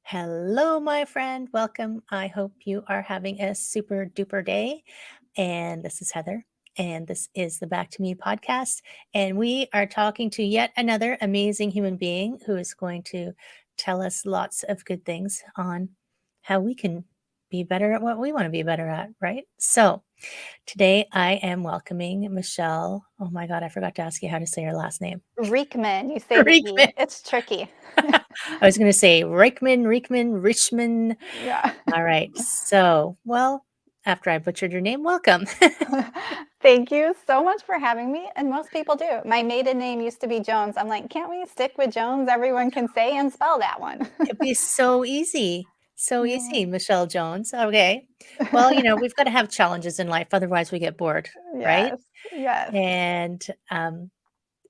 Hello, my friend. Welcome. I hope you are having a super duper day. And this is Heather, and this is the Back to Me podcast. And we are talking to yet another amazing human being who is going to tell us lots of good things on how we can be better at what we want to be better at, right? So, today I am welcoming Michelle. Oh my God, I forgot to ask you how to say her last name. Riechman, you say the Riechman. E. It's tricky. I was going to say Richmond. Yeah. All right. So, well, after I butchered your name, welcome. Thank you so much for having me. And most people do. My maiden name used to be Jones. I'm like, can't we stick with Jones? Everyone can say and spell that one. It'd be so easy. So Yeah. easy, Michelle Jones. Okay. Well, we've got to have challenges in life. Otherwise, we get bored, right? Yes. Yes. And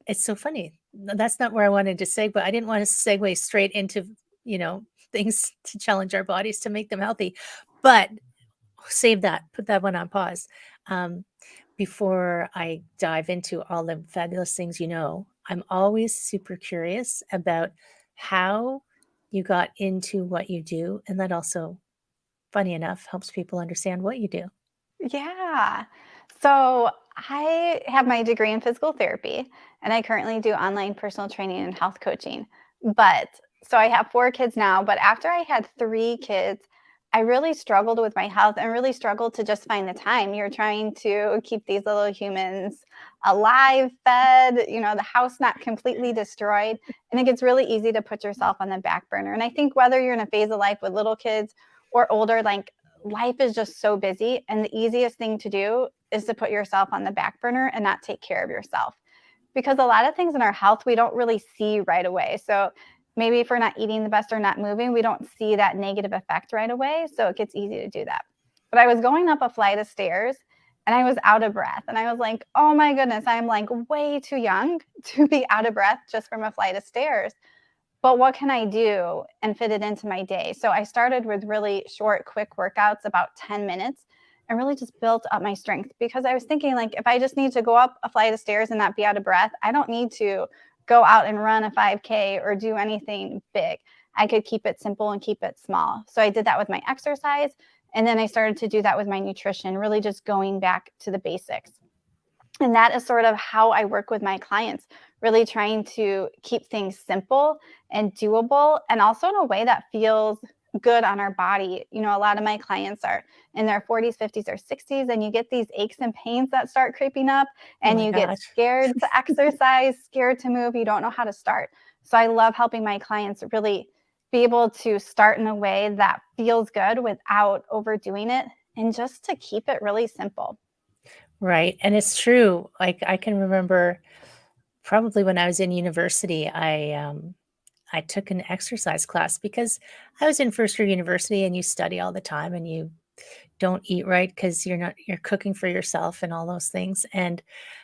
it's so funny. That's not where I wanted to segue. I didn't want to segue straight into, you know, things to challenge our bodies to make them healthy. But save that, put that one on pause. Um, before I dive into all the fabulous things I'm always super curious about how you got into what you do. And that also, funny enough, helps people understand what you do. Yeah. So I have my degree in physical therapy and I currently do online personal training and health coaching. But so I have 4 kids now, but after I had 3 kids, I really struggled with my health and really struggled to just find the time. You're trying to keep these little humans alive, fed, the house not completely destroyed. And it gets really easy to put yourself on the back burner. And I think whether you're in a phase of life with little kids or older, like life is just so busy. And the easiest thing to do is to put yourself on the back burner and not take care of yourself. Because a lot of things in our health we don't really see right away. So maybe if we're not eating the best or not moving, we don't see that negative effect right away. So it gets easy to do that. But I was going up a flight of stairs and I was out of breath. And I was like, oh my goodness, I'm like way too young to be out of breath just from a flight of stairs. But what can I do and fit it into my day? So I started with really short, quick workouts, about 10 minutes, and really just built up my strength because I was thinking, like, if I just need to go up a flight of stairs and not be out of breath, I don't need to go out and run a 5K or do anything big. I could keep it simple and keep it small. So I did that with my exercise. And then I started to do that with my nutrition, really just going back to the basics. And that is sort of how I work with my clients, really trying to keep things simple and doable, and also in a way that feels good on our body. A lot of my clients are in their 40s, 50s, or 60s, and you get these aches and pains that start creeping up, Oh and my you get gosh. scared to exercise, scared to move. You don't know how to start. So I love helping my clients really be able to start in a way that feels good without overdoing it, and just to keep it really simple. Right. And it's true. Like I can remember probably when I was in university, I took an exercise class because I was in first year university and you study all the time and you don't eat right because you're cooking for yourself and all those things. And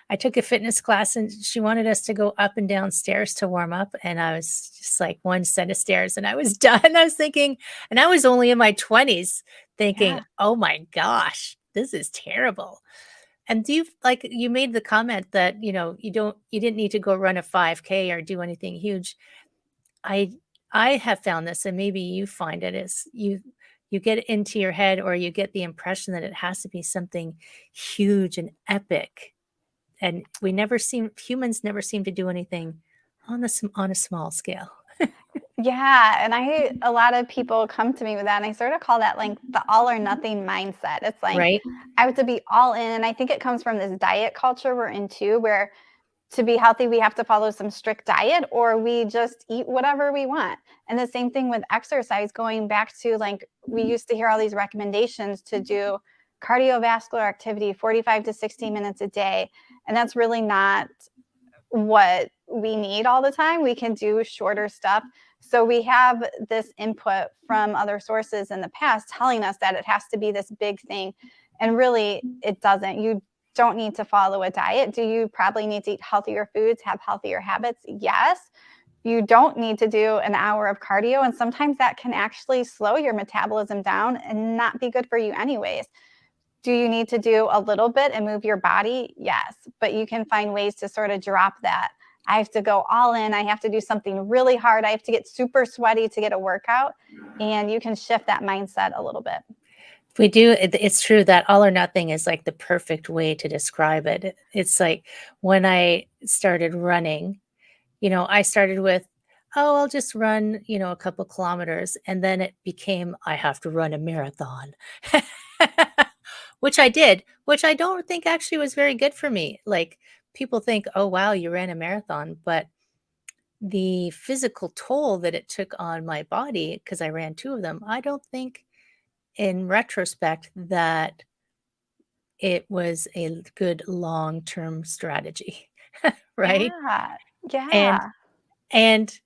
I took a fitness class and she wanted us to go up and down stairs to warm up. And I was just like one set of stairs and I was done. I was thinking, and I was only in my 20s thinking, Yeah. oh my gosh, this is terrible. And do you like you made the comment that, you didn't need to go run a 5K or do anything huge. I I have found this, and maybe you find it, is you get into your head or you get the impression that it has to be something huge and epic. And humans never seem to do anything on a small scale. Yeah, and a lot of people come to me with that, and I sort of call that like the all or nothing mindset. It's like Right? I have to be all in, and I think it comes from this diet culture we're into, where to be healthy we have to follow some strict diet, or we just eat whatever we want. And the same thing with exercise, going back to like we used to hear all these recommendations to do cardiovascular activity 45 to 60 minutes a day, and that's really not what we need all the time. We can do shorter stuff. So we have this input from other sources in the past telling us that it has to be this big thing. And really, it doesn't. You don't need to follow a diet. Do you probably need to eat healthier foods, have healthier habits? Yes. You don't need to do an hour of cardio. And sometimes that can actually slow your metabolism down and not be good for you, anyways. Do you need to do a little bit and move your body? Yes, but you can find ways to sort of drop that I have to go all in. I have to do something really hard. I have to get super sweaty to get a workout. And you can shift that mindset a little bit. We do. It's true that all or nothing is like the perfect way to describe it. It's like when I started running, I started with, oh, I'll just run, a couple kilometers. And then it became, I have to run a marathon, which I did, which I don't think actually was very good for me. Like people think, oh, wow, you ran a marathon. But the physical toll that it took on my body, because I ran two of them, I don't think in retrospect that it was a good long-term strategy, right? Yeah. And Yeah. and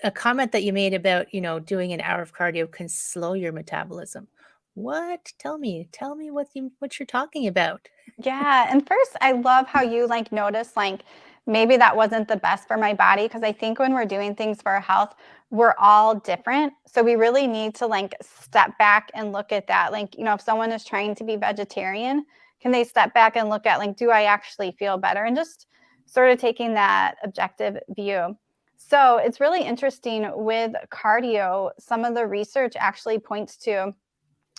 a comment that you made about, doing an hour of cardio can slow your metabolism. What? Tell me what you're talking about. Yeah, and first, I love how you, like, notice, like, maybe that wasn't the best for my body, because I think when we're doing things for our health, we're all different, so we really need to, like, step back and look at that, like, if someone is trying to be vegetarian, can they step back and look at, like, "Do I actually feel better?" And just sort of taking that objective view. So, it's really interesting with cardio, some of the research actually points to,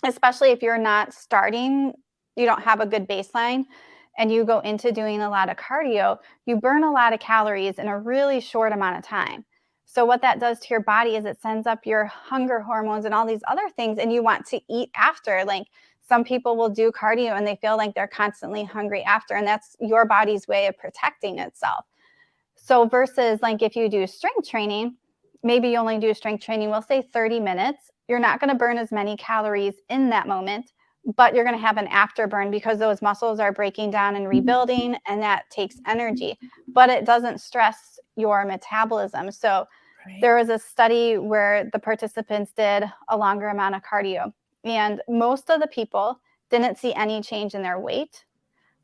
especially if you're not starting, you don't have a good baseline, and you go into doing a lot of cardio, you burn a lot of calories in a really short amount of time. So, what that does to your body is it sends up your hunger hormones and all these other things, and you want to eat after. Like some people will do cardio and they feel like they're constantly hungry after, and that's your body's way of protecting itself. So versus like if you do strength training, maybe you only do strength training, we'll say 30 minutes. You're not going to burn as many calories in that moment, but you're going to have an afterburn because those muscles are breaking down and rebuilding, and that takes energy, but it doesn't stress your metabolism. So Right. there was a study where the participants did a longer amount of cardio, and most of the people didn't see any change in their weight.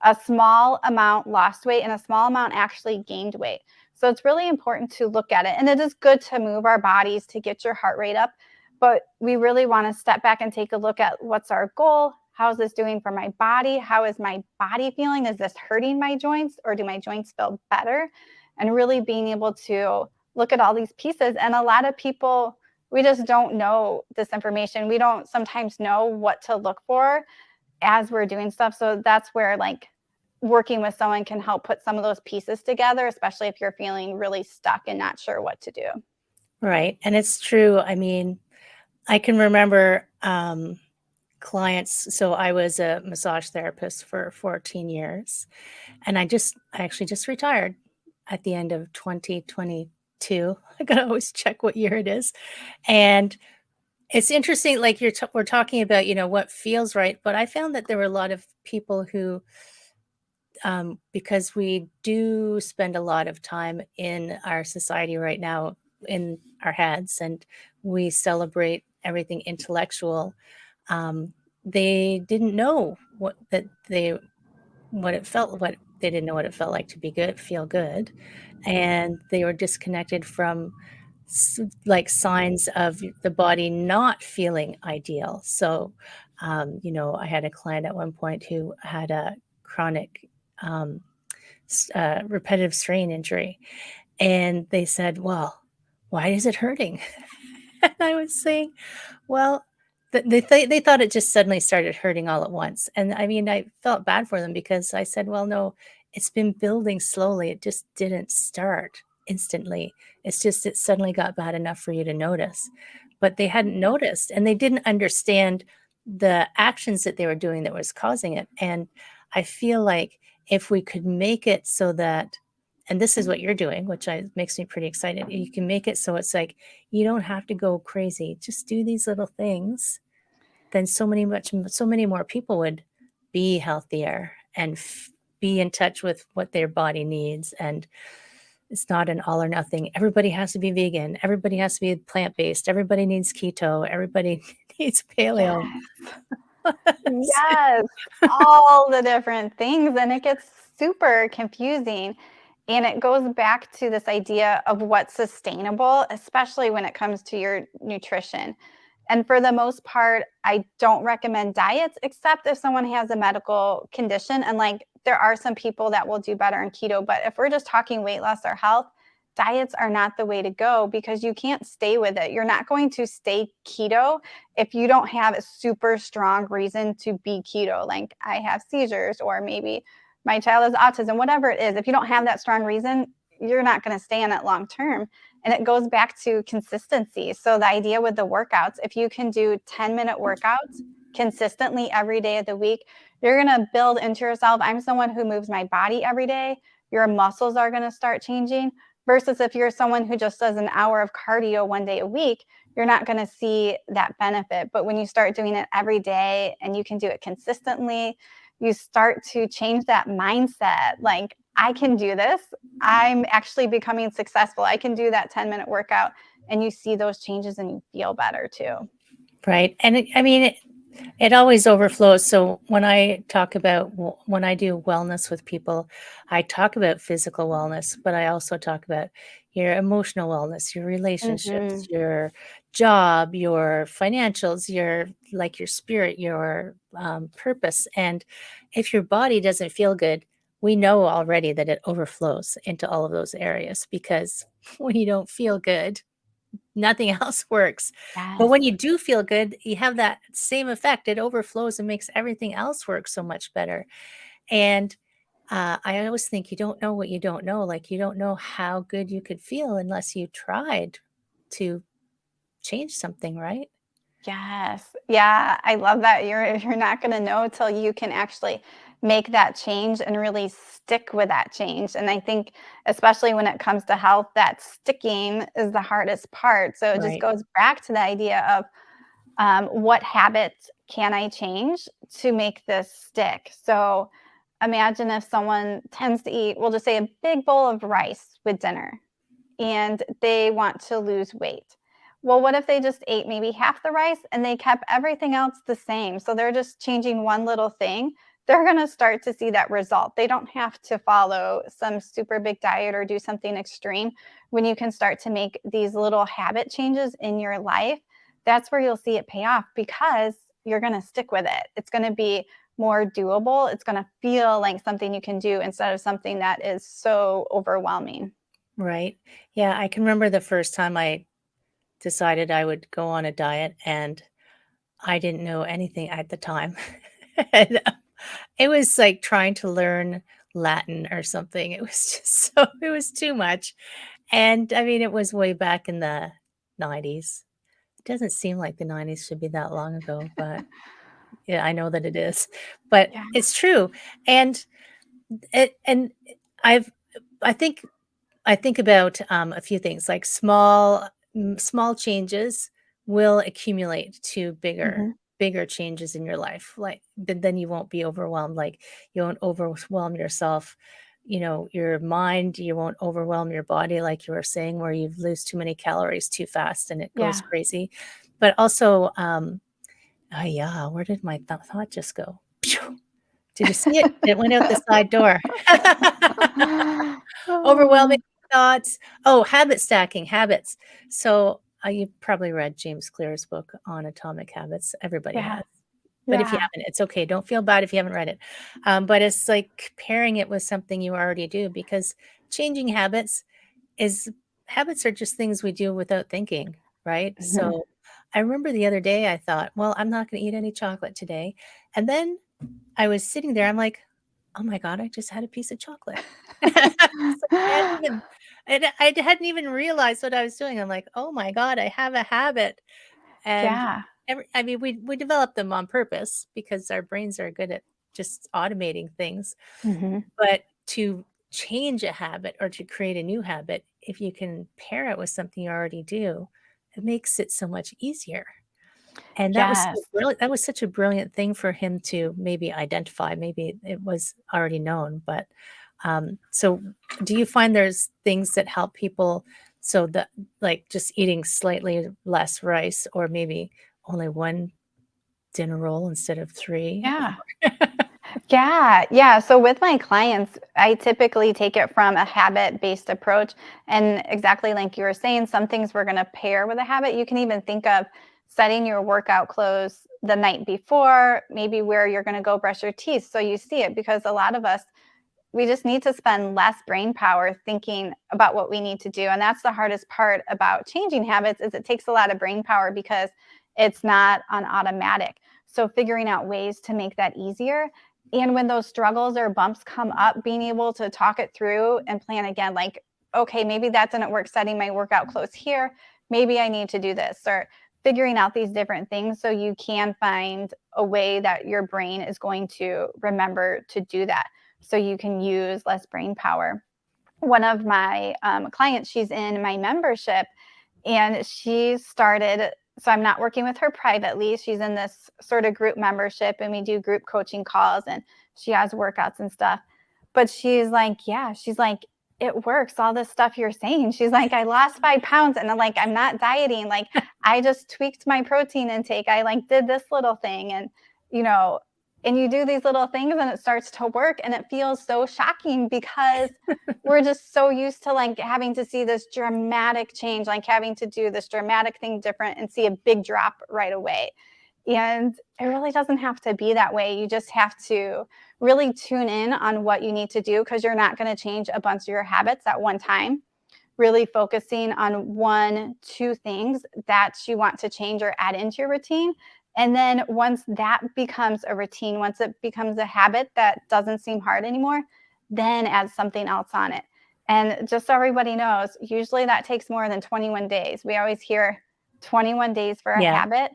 A small amount lost weight and a small amount actually gained weight. So it's really important to look at it. And it is good to move our bodies to get your heart rate up. But we really want to step back and take a look at what's our goal? How is this doing for my body? How is my body feeling? Is this hurting my joints, or do my joints feel better? And really being able to look at all these pieces. And a lot of people, we just don't know this information. We don't sometimes know what to look for as we're doing stuff. So that's where like working with someone can help put some of those pieces together, especially if you're feeling really stuck and not sure what to do. Right. And it's true. I mean, I can remember clients. So I was a massage therapist for 14 years, and I actually just retired at the end of 2022. I gotta always check what year it is. And it's interesting, like we're talking about, what feels right. But I found that there were a lot of people who, because we do spend a lot of time in our society right now in our heads, and we celebrate everything intellectual. They didn't know what they didn't know what it felt like to be good, feel good, and they were disconnected from like signs of the body not feeling ideal. So, I had a client at one point who had a chronic um, repetitive strain injury, and they said, "Well, why is it hurting?" And I was saying, well, they thought it just suddenly started hurting all at once, and I mean, I felt bad for them because I said, "Well, no, it's been building slowly. It just didn't start instantly. It's just it suddenly got bad enough for you to notice." But they hadn't noticed, and they didn't understand the actions that they were doing that was causing it. And I feel like if we could make it so that, and this is what you're doing, which makes me pretty excited. You can make it so it's like you don't have to go crazy. Just do these little things. Then so many more people would be healthier and be in touch with what their body needs. And it's not an all or nothing. Everybody has to be vegan. Everybody has to be plant based. Everybody needs keto. Everybody needs paleo. Yes. Yes. All the different things. And it gets super confusing. And it goes back to this idea of what's sustainable, especially when it comes to your nutrition. And for the most part, I don't recommend diets except if someone has a medical condition. And like there are some people that will do better on keto, but if we're just talking weight loss or health, diets are not the way to go because you can't stay with it. You're not going to stay keto if you don't have a super strong reason to be keto. Like I have seizures, or maybe my child has autism, whatever it is. If you don't have that strong reason, you're not going to stay on it long term. And it goes back to consistency. So the idea with the workouts, if you can do 10-minute workouts consistently every day of the week, you're going to build into yourself. I'm someone who moves my body every day. Your muscles are going to start changing. Versus if you're someone who just does an hour of cardio one day a week, you're not going to see that benefit. But when you start doing it every day and you can do it consistently, you start to change that mindset. Like, I can do this. I'm actually becoming successful. I can do that 10-minute workout, and you see those changes and you feel better too. Right. And it always overflows. So when I when I do wellness with people, I talk about physical wellness, but I also talk about your emotional wellness, your relationships, Mm-hmm. your job, your financials, your spirit, your purpose. And if your body doesn't feel good, we know already that it overflows into all of those areas, because when you don't feel good, nothing else works. But Yes. when you do feel good, you have that same effect. It overflows and makes everything else work so much better. And I always think you don't know what you don't know. Like, you don't know how good you could feel unless you tried to change something, right? Yes. Yeah, I love that. You're not going to know till you can actually make that change and really stick with that change. And I think especially when it comes to health, that sticking is the hardest part. So it just Right. goes back to the idea of what habits can I change to make this stick? So imagine if someone tends to eat, we'll just say, a big bowl of rice with dinner, and they want to lose weight. Well, what if they just ate maybe half the rice and they kept everything else the same? So they're just changing one little thing. They're going to start to see that result. They don't have to follow some super big diet or do something extreme. When you can start to make these little habit changes in your life, that's where you'll see it pay off, because you're going to stick with it. It's going to be more doable. It's going to feel like something you can do instead of something that is so overwhelming. Right. Yeah. I can remember the first time I decided I would go on a diet, and I didn't know anything at the time. And it was like trying to learn Latin or something. It was just it was too much. And it was way back in the 90s. It doesn't seem like the 90s should be that long ago, but yeah, I know that it is. But Yeah. it's true. And and I've I think I think about a few things, like small changes will accumulate to Mhm. bigger changes in your life. Like, then you won't be overwhelmed. Like, you won't overwhelm yourself. Your mind. You won't overwhelm your body, like you were saying, where you lose too many calories too fast and it goes Yeah. crazy. But also, oh yeah, where did my thought just go? Phew. Did you see it? It went out the side door. Overwhelming Oh, thoughts. Oh, habit stacking, habits. So, you probably read James Clear's book on Atomic Habits. Everybody yeah, has. But if you yeah. haven't, it's okay. Don't feel bad if you haven't read it. But it's like pairing it with something you already do, because changing is habits are just things we do without thinking, right? Mhm. So I remember the other day I thought, well, I'm not going to eat any chocolate today. And then I was sitting there, I'm like, "Oh my god, I just had a piece of chocolate." So I hadn't even realized what I was doing. I'm like, "Oh my god, I have a habit." And Yeah. we develop them on purpose because our brains are good at just automating things. Mhm. But to change a habit or to create a new habit, if you can pair it with something you already do, it makes it so much easier. And Yes. that was such a brilliant thing for him to maybe identify. Maybe it was already known, but, so do you find there's things that help people, so that, like, just eating slightly less rice, or maybe only 1 dinner roll instead of 3? Yeah. Yeah, yeah. So with my clients, I typically take it from a habit-based approach. And exactly like you were saying, some things we're going to pair with a habit. You can even think of setting your workout clothes the night before, maybe where you're going to go brush your teeth so you see it, because a lot of us, we just need to spend less brain power thinking about what we need to do. And that's the hardest part about changing habits, is it takes a lot of brain power because it's not on automatic. So figuring out ways to make that easier. And when those struggles or bumps come up, being able to talk it through and plan again, like, okay, maybe that didn't work setting my workout clothes here. Maybe I need to do this, or figuring out these different things so you can find a way that your brain is going to remember to do that, so you can use less brain power. One of my clients, she's in my membership, and she started, so I'm not working with her privately. She's in this sort of group membership, and we do group coaching calls, and she has workouts and stuff. But she's like, yeah, she's like, it works. All this stuff you're saying. She's like, I lost 5 pounds, and I'm like, I'm not dieting. Like, I just tweaked my protein intake. I like did this little thing. And, you know, and you do these little things and it starts to work, and it feels so shocking because we're just so used to like having to see this dramatic change, like having to do this dramatic thing different and see a big drop right away. And it really doesn't have to be that way. You just have to really tune in on what you need to do, because you're not going to change a bunch of your habits at one time. Really focusing on 1, 2 things that you want to change or add into your routine. And then once that becomes a routine, once it becomes a habit that doesn't seem hard anymore, then add something else on it. And just so everybody knows, usually that takes more than 21 days. We always hear 21 days for a Yeah. habit.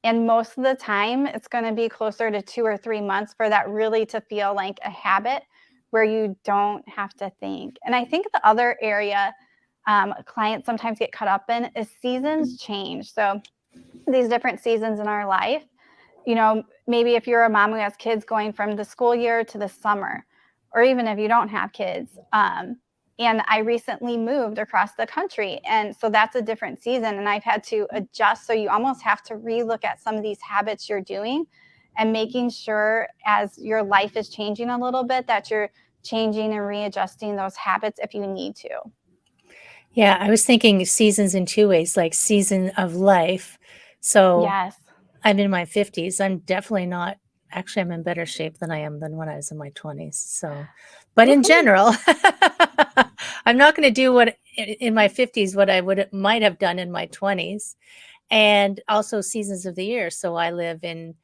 And most of the time, it's going to be closer to 2 or 3 months for that really to feel like a habit where you don't have to think. And I think the other area clients sometimes get caught up in is seasons change. So these different seasons in our life, you know, maybe if you're a mom who has kids going from the school year to the summer, or even if you don't have kids. And I recently moved across the country. And so that's a different season. And I've had to adjust. So you almost have to relook at some of these habits you're doing, and making sure as your life is changing a little bit that you're changing and readjusting those habits if you need to. Yeah, I was thinking seasons in 2 ways, like season of life. So Yes. I'm in my 50s. I'm definitely not, actually, I'm in better shape than I am than when I was in my 20s. So, but in Woohoo. general, I'm not going to do what in my 50s what I might have done in my 20s. And also seasons of the year. So I live in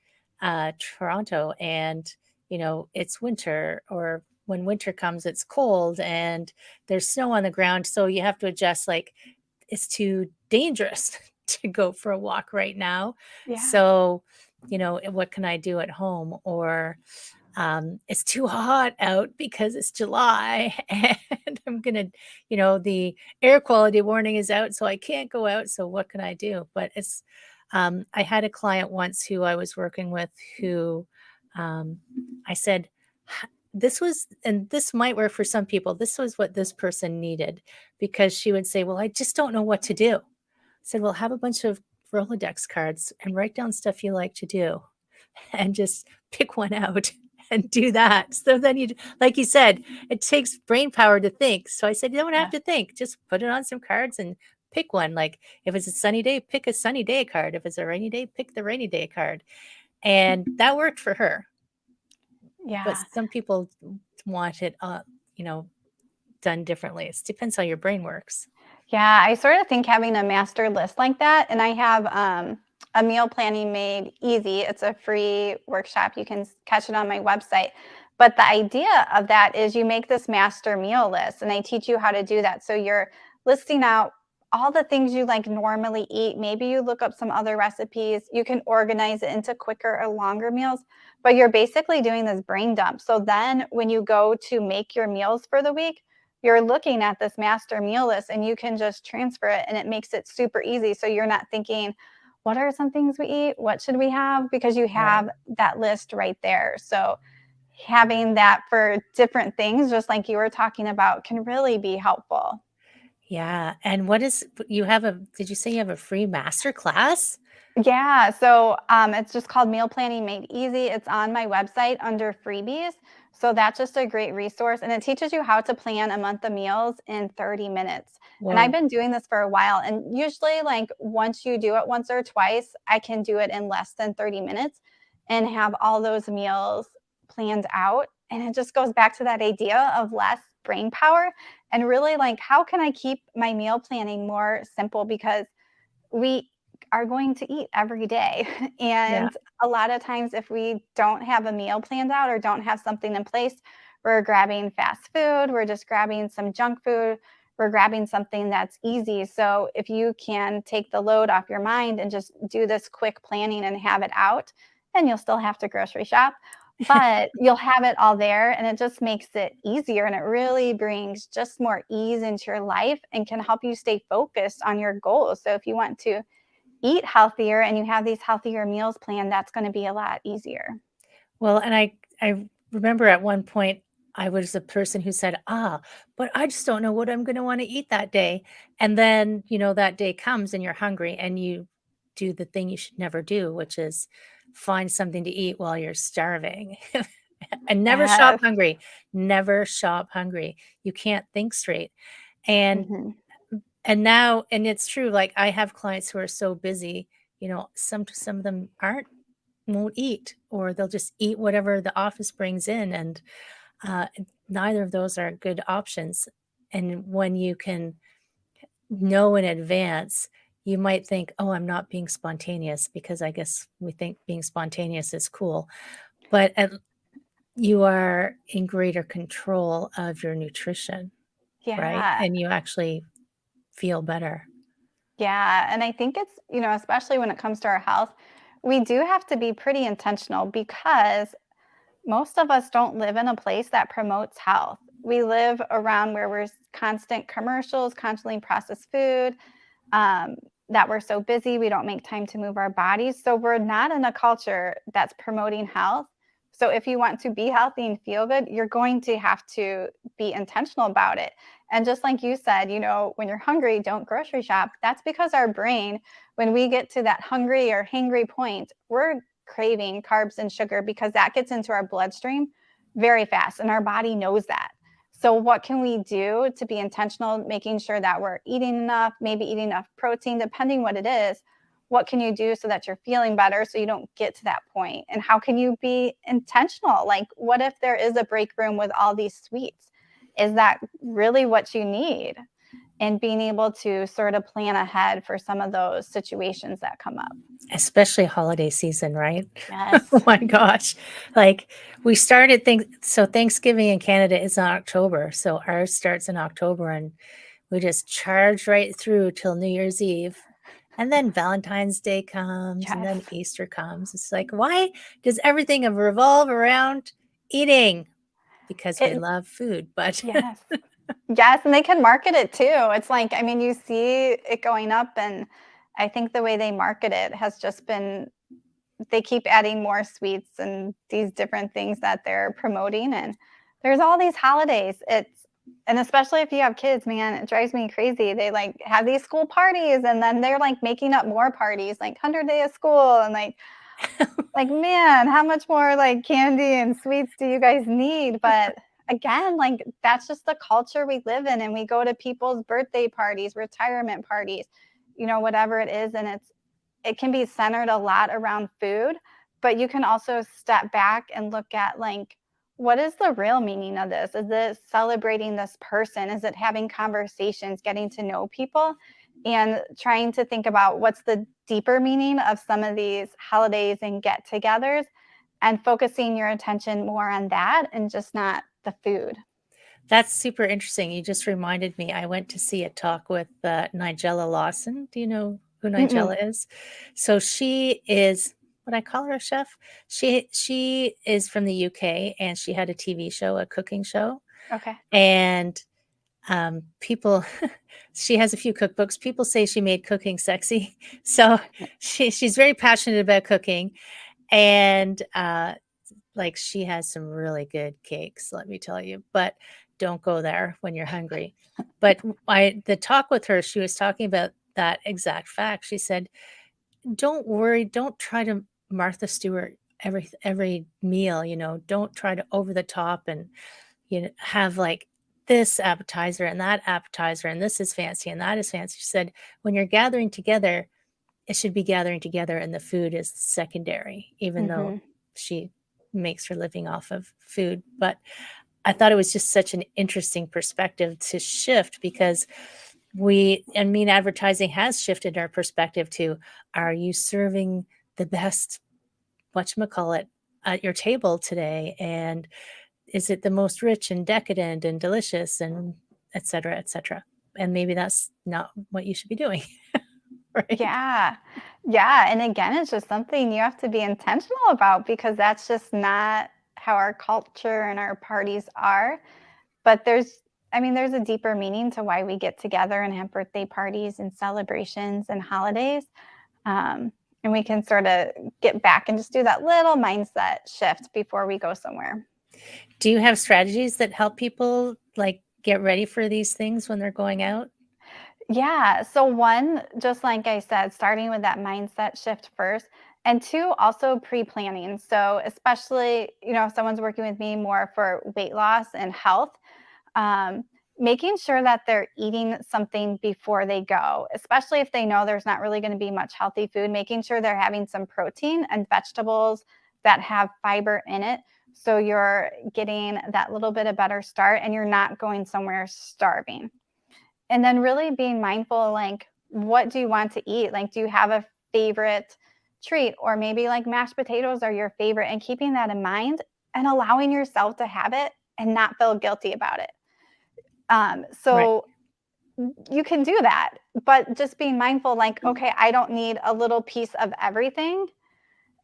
Toronto, and it's winter, or when winter comes, it's cold and there's snow on the ground. So you have to adjust. Like, it's too dangerous to go for a walk right now. Yeah. So, what can I do at home? Or it's too hot out because it's July and I'm gonna, the air quality warning is out, so I can't go out. So what can I do? But I had a client once who I was working with who um, I said, this was, and this might work for some people, this was what this person needed, because she would say, well, I just don't know what to do. I said, well, have a bunch of Rolodex cards and write down stuff you like to do and just pick one out and do that. So then like you said, it takes brain power to think. So I said, you don't have Yeah. to think, just put it on some cards and pick one. Like, if it's a sunny day, pick a sunny day card. If it's a rainy day, pick the rainy day card. And that worked for her. But Yeah. some people want it, done differently. It depends how your brain works. Yeah, I sort of think having a master list like that, and I have a meal planning made easy. It's a free workshop. You can catch it on my website. But the idea of that is you make this master meal list, and I teach you how to do that. So you're listing out all the things you like normally eat. Maybe you look up some other recipes. You can organize it into quicker or longer meals, but you're basically doing this brain dump. So then when you go to make your meals for the week, you're looking at this master meal list and you can just transfer it, and it makes it super easy. So you're not thinking, what are some things we eat? What should we have? Because you Right. have that list right there. So having that for different things, just like you were talking about, can really be helpful. Yeah. And did you say you have a free master class? Yeah, so it's just called Meal Planning Made Easy. It's on my website under freebies. So that's just a great resource. And it teaches you how to plan a month of meals in 30 minutes. And I've Whoa. been doing this for a while. And usually, like, once you do it once or twice, I can do it in less than 30 minutes and have all those meals planned out. And it just goes back to that idea of less brain power and really like, how can I keep my meal planning more simple? Because we are going to eat every day. Yeah. And a lot of times, if we don't have a meal planned out or don't have something in place, we're grabbing fast food, we're just grabbing some junk food, we're grabbing something that's easy. So, if you can take the load off your mind and just do this quick planning and have it out, and you'll still have to grocery shop, but you'll have it all there and it just makes it easier and it really brings just more ease into your life and can help you stay focused on your goals. So if you want to eat healthier and you have these healthier meals planned, that's going to be a lot easier. Well, and I remember at one point I was the person who said, "Ah, but I just don't know what I'm gonna wanna eat that day." And then, that day comes and you're hungry and you do the thing you should never do, which is find something to eat while you're starving. And never shop Yes. hungry. Never shop hungry. You can't think straight. And Hmm. and now and it's true, like, I have clients who are so busy, some of them aren't won't eat, or they'll just eat whatever the office brings in, and, neither of those are good options, and when you can know in advance, you might think, "Oh, I'm not being spontaneous," because I guess we think being spontaneous is cool, but you are in greater control of your nutrition, right? Yeah. And you actually feel better. Yeah. And I think it's, especially when it comes to our health, we do have to be pretty intentional because most of us don't live in a place that promotes health. We live around where we're constant commercials, constantly processed food, um, that we're so busy, we don't make time to move our bodies. So we're not in a culture that's promoting health. So if you want to be healthy and feel good, you're going to have to be intentional about it. And just like you said, when you're hungry, don't grocery shop. That's because our brain, when we get to that hungry or hangry point, we're craving carbs and sugar because that gets into our bloodstream very fast. And our body knows that. So, what can we do to be intentional, making sure that we're eating enough, maybe eating enough protein, depending what it is? What can you do so that you're feeling better so you don't get to that point? And how can you be intentional? Like, what if there is a break room with all these sweets? Is that really what you need? And being able to sort of plan ahead for some of those situations that come up. Especially holiday season, right? Oh Yes. my gosh. Like, we started things so Thanksgiving in Canada is in October, so ours starts in October, and we just charge right through till New Year's Eve, and then Valentine's Day comes, and then Yes. Easter comes. It's like, why does everything revolve around eating? Because we It, love food, but yes. Yes, and they can market it too. It's like, I mean, you see it going up, and I think the way they market it has just been they keep adding more sweets and these different things that they're promoting. And there's all these holidays. And especially if you have kids, man, it drives me crazy. They like have these school parties and then they're like making up more parties, like 100 day of school and like, man, how much more like candy and sweets do you guys need? But again, like that's just the culture we live in. And we go to people's birthday parties, retirement parties, whatever it is. And it can be centered a lot around food, but you can also step back and look at like, what is the real meaning of this? Is it celebrating this person? Is it having conversations, getting to know people, and trying to think about what's the deeper meaning of some of these holidays and get togethers and focusing your attention more on that and just not the food? that's super interesting. You just reminded me, I went to see a talk with, Nigella Lawson. Do you know who Mm-mm. Nigella is? So she is would I call her a chef? She is from the UK, and she had a TV show, a cooking show, Okay. and, people she has a few cookbooks. People say she made cooking sexy. So she's very passionate about cooking, and, like, she has some really good cakes, let me tell you, but don't go there when you're hungry. But I the talk with her, she was talking about that exact fact. She said, "Don't worry, don't try to Martha Stewart every meal, don't try to over the top and, have, like, this appetizer and that appetizer, and this is fancy and that is fancy. She said, when you're gathering together, it should be gathering together and the food is secondary, even though Mhm. she makes her living off of food. But I thought it was just such an interesting perspective to shift because advertising has shifted our perspective to, are you serving the best, whatchamacallit, at your table today? And is it the most rich and decadent and delicious and et cetera, et cetera? And maybe that's not what you should be doing, right? Yeah. Yeah, and again, it's just something you have to be intentional about because that's just not how our culture and our parties are. But there's a deeper meaning to why we get together and have birthday parties and celebrations and holidays. And we can sort of get back and just do that little mindset shift before we go somewhere. Do you have strategies that help people, like, get ready for these things when they're going out? Yeah. So, one, just like I said, starting with that mindset shift first. And two, also pre planning. So, especially, if someone's working with me more for weight loss and health, um, making sure that they're eating something before they go, especially if they know there's not really going to be much healthy food, making sure they're having some protein and vegetables that have fiber in it. So you're getting that little bit of better start and you're not going somewhere starving. And then really being mindful, like, what do you want to eat? Like, do you have a favorite treat? Or maybe like mashed potatoes are your favorite, and keeping that in mind and allowing yourself to have it and not feel guilty about it. Right. So you can do that, but just being mindful, like, okay, I don't need a little piece of everything.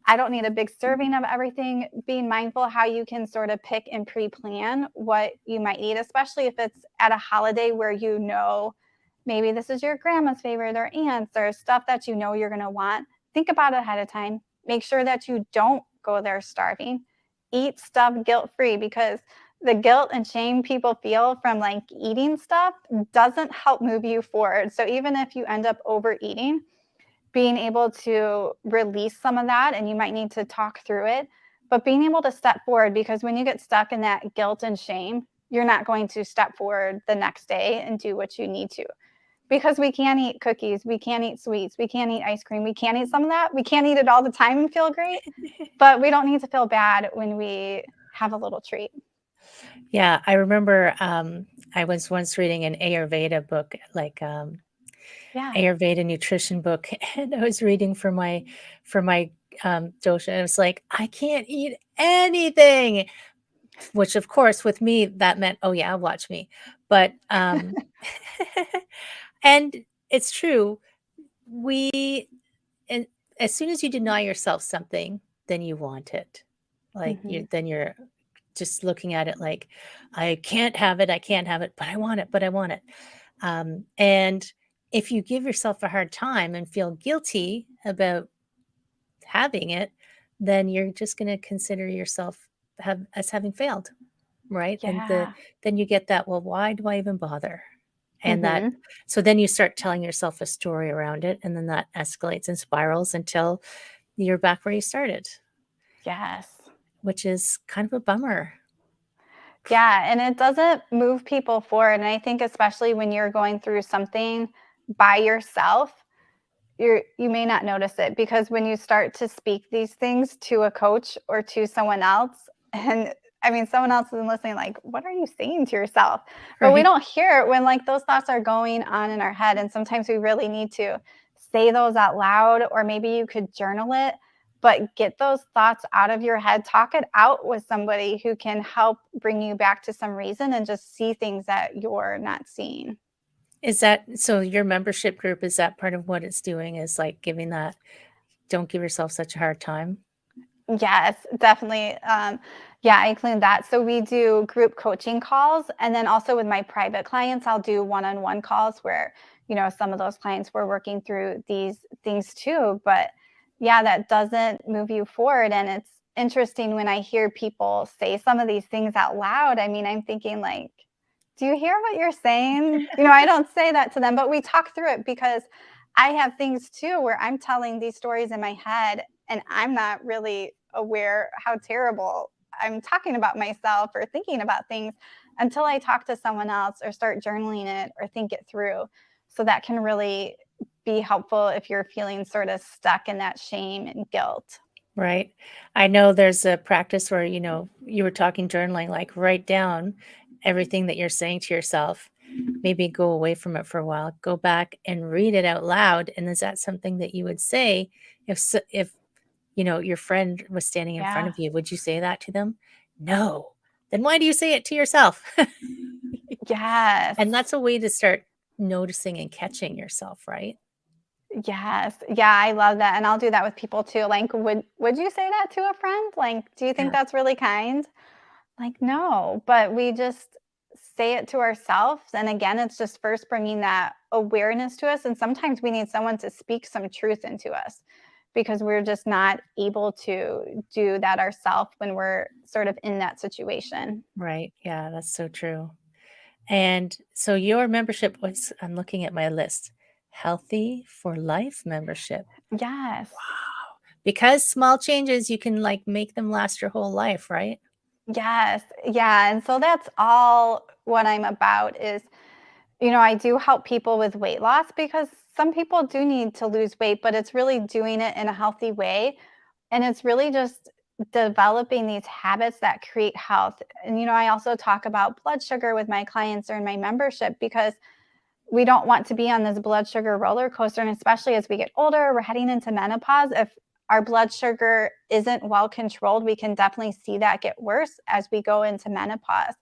I don't need a big serving of everything. Being mindful how you can sort of pick and pre-plan what you might eat, especially if it's at a holiday where maybe this is your grandma's favorite or aunts or stuff that you're going to want. Think about it ahead of time. Make sure that you don't go there starving. Eat stuff guilt-free because the guilt and shame people feel from like eating stuff doesn't help move you forward. So even if you end up overeating, being able to release some of that, and you might need to talk through it, but being able to step forward, because when you get stuck in that guilt and shame, you're not going to step forward the next day and do what you need to. Because we can't eat cookies, we can't eat sweets, we can't eat ice cream, we can't eat some of that. We can't eat it all the time and feel great, but we don't need to feel bad when we have a little treat. Yeah, I remember, I was once reading an Ayurveda book, like, Yeah. Ayurveda nutrition book, and I was reading for my dosha, and it was like, "I can't eat anything," which, of course, with me, that meant, "Oh, yeah, watch me." But, and it's true, we and as soon as you deny yourself something, then you want it. Like, Mhm. you're just looking at it like, I can't have it, but I want it, but I want it." And if you give yourself a hard time and feel guilty about having it, then you're just gonna consider yourself as having failed, right? And Yeah. then you get that, "Well, why do I even bother?" And Mhm. so then you start telling yourself a story around it, and then that escalates and spirals until you're back where you started, Yes. which is kind of a bummer. Yeah, and it doesn't move people forward, and I think especially when you're going through something by yourself, you may not notice it because when you start to speak these things to a coach or to someone else, and I mean someone else is listening like, what are you saying to yourself? But we Right. don't hear it when like those thoughts are going on in our head, and sometimes we really need to say those out loud, or maybe you could journal it, but get those thoughts out of your head, talk it out with somebody who can help bring you back to some reason and just see things that you're not seeing. Is that so your membership group, is that part of what it's doing, is, like, giving that, "Don't give yourself such a hard time"? Yes, definitely. Yeah, I include that. So we do group coaching calls, and then also with my private clients, I'll do one-on-one calls where, some of those clients were working through these things too. But yeah, that doesn't move you forward. And it's interesting when I hear people say some of these things out loud. I mean, I'm thinking like, do you hear what you're saying? I don't say that to them, but we talk through it because I have things too where I'm telling these stories in my head and I'm not really aware how terrible I'm talking about myself or thinking about things. until I talk to someone else or start journaling it or think it through. So that can really be helpful if you're feeling sort of stuck in that shame and guilt. Right. I know there's a practice where, you were talking journaling, like write down everything that you're saying to yourself. Maybe go away from it for a while, go back and read it out loud. And is that something that you would say if your friend was standing in front Yeah. of you? Would you say that to them? No. Then why do you say it to yourself? Yes. And that's a way to start noticing and catching yourself, right? Yes. Yeah, I love that, and I'll do that with people too. Like, would you say that to a friend? Like, do you think Yeah. that's really kind? Like, no, but we just say it to ourselves, and again, it's just first bringing that awareness to us, and sometimes we need someone to speak some truth into us because we're just not able to do that ourselves when we're sort of in that situation. Right. Yeah, that's so true. And so your membership was, I'm looking at my list, Healthy for Life membership. Yes. Wow. Because small changes, you can like make them last your whole life, right? Yes. Yeah, and so that's all what I'm about is I do help people with weight loss because some people do need to lose weight, but it's really doing it in a healthy way. And it's really just developing these habits that create health. And, I also talk about blood sugar with my clients or in my membership because we don't want to be on this blood sugar roller coaster. And especially as we get older, we're heading into menopause. If our blood sugar isn't well controlled, we can definitely see that get worse as we go into menopause.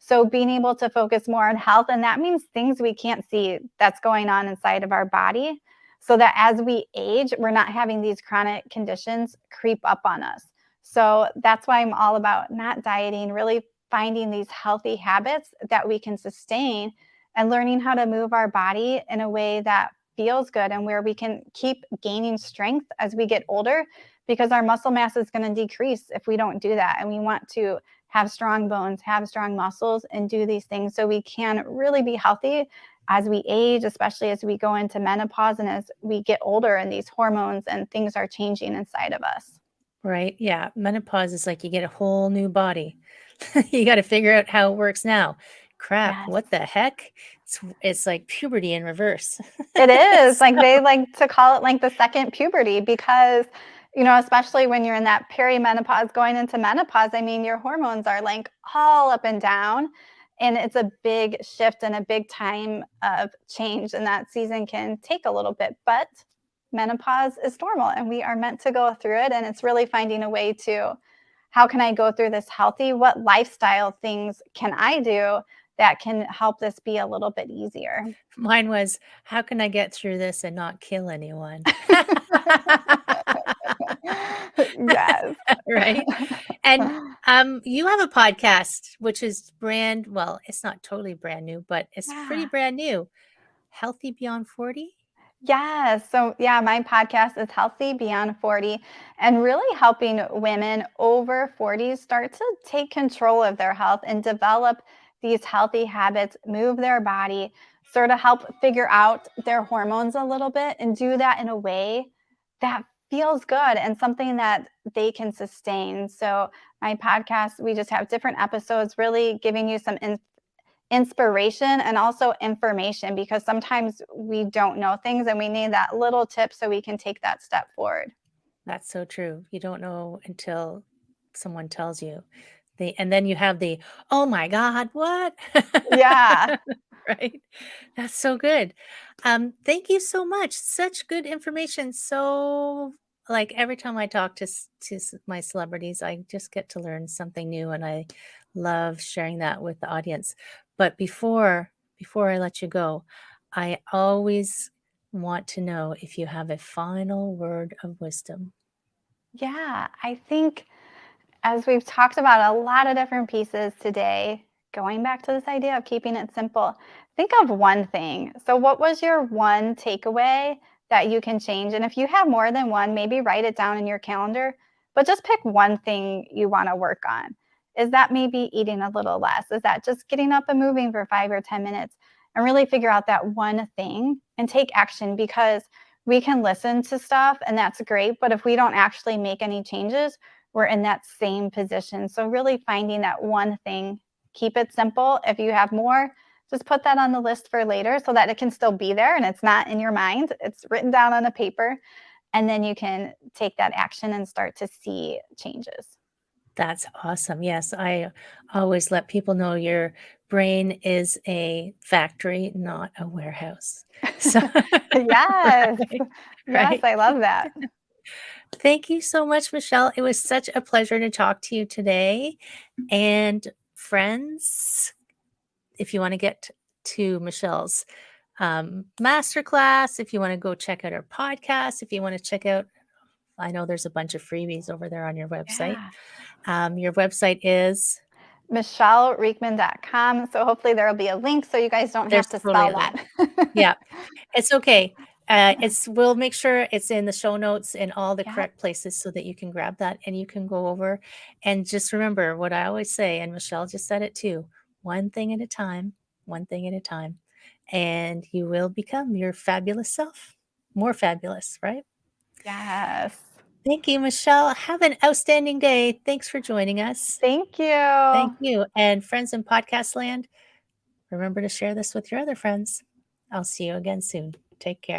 So being able to focus more on health, and that means things we can't see that's going on inside of our body, so that as we age, we're not having these chronic conditions creep up on us. So that's why I'm all about not dieting, really finding these healthy habits that we can sustain and learning how to move our body in a way that feels good and where we can keep gaining strength as we get older because our muscle mass is going to decrease if we don't do that. And we want to have strong bones, have strong muscles, and do these things so we can really be healthy as we age, especially as we go into menopause and as we get older and these hormones and things are changing inside of us. Right. Yeah. Menopause is like you get a whole new body. You got to figure out how it works now. Crap. Yes. What the heck? It's like puberty in reverse. It is. Like, So, they like to call it, like, the second puberty because, especially when you're in that perimenopause going into menopause, I mean, your hormones are, like, all up and down, and it's a big shift and a big time of change, and that season can take a little bit, but menopause is normal, and we are meant to go through it, and it's really finding a way to, "How can I go through this healthy? What lifestyle things can I do that can help this be a little bit easier?" mine was, how can I get through this and not kill anyone? Yes. Right? And, you have a podcast, which is well, it's not totally brand new, but it's pretty Yeah. brand new. Healthy Beyond 40? Yes. So, yeah, my podcast is Healthy Beyond 40 and really helping women over 40 start to take control of their health and develop these healthy habits, move their body, sort of help figure out their hormones a little bit and do that in a way that feels good and something that they can sustain. So, my podcast, we just have different episodes really giving you some inspiration and also information because sometimes we don't know things and we need that little tip so we can take that step forward. That's so true. You don't know until someone tells you. And then you have the, "Oh my god, what?" Yeah. Right? That's so good. Thank you so much. Such good information. So, like, every time I talk to my celebrities, I just get to learn something new, and I love sharing that with the audience. But before I let you go, I always want to know if you have a final word of wisdom. Yeah. I think as we've talked about a lot of different pieces today, going back to this idea of keeping it simple, think of one thing. So, what was your one takeaway that you can change? And if you have more than one, maybe write it down in your calendar, but just pick one thing you want to work on. Is that maybe eating a little less? Is that just getting up and moving for 5 or 10 minutes? And really figure out that one thing and take action because we can listen to stuff and that's great. But if we don't actually make any changes, we're in that same position. So really finding that one thing Keep it simple. If you have more, just put that on the list for later so that it can still be there and it's not in your mind. It's written down on a paper, and then you can take that action and start to see changes. That's awesome. Yes, I always let people know your brain is a factory, not a warehouse. So Yes. right, Yes, right. I love that. Thank you so much, Michelle. It was such a pleasure to talk to you today. And friends, if you want to get to Michelle's masterclass, if you want to go check out her podcast, if you want to check out, I know there's a bunch of freebies over there on your website. Yeah. Your website is, MichelleRiechman.com. So hopefully there will be a link so you guys don't there's have to totally spell a link. that. Yeah, it's okay. We'll make sure it's in the show notes in all the Yeah. correct places so that you can grab that and you can go over and just remember what I always say, and Michelle just said it too, one thing at a time, one thing at a time, and you will become your fabulous self, more fabulous, right? Yes. Thank you, Michelle. Have an outstanding day. Thanks for joining us. Thank Thank you. you. And friends in podcast land, remember to share this with your other friends. I'll see you again soon. Take care.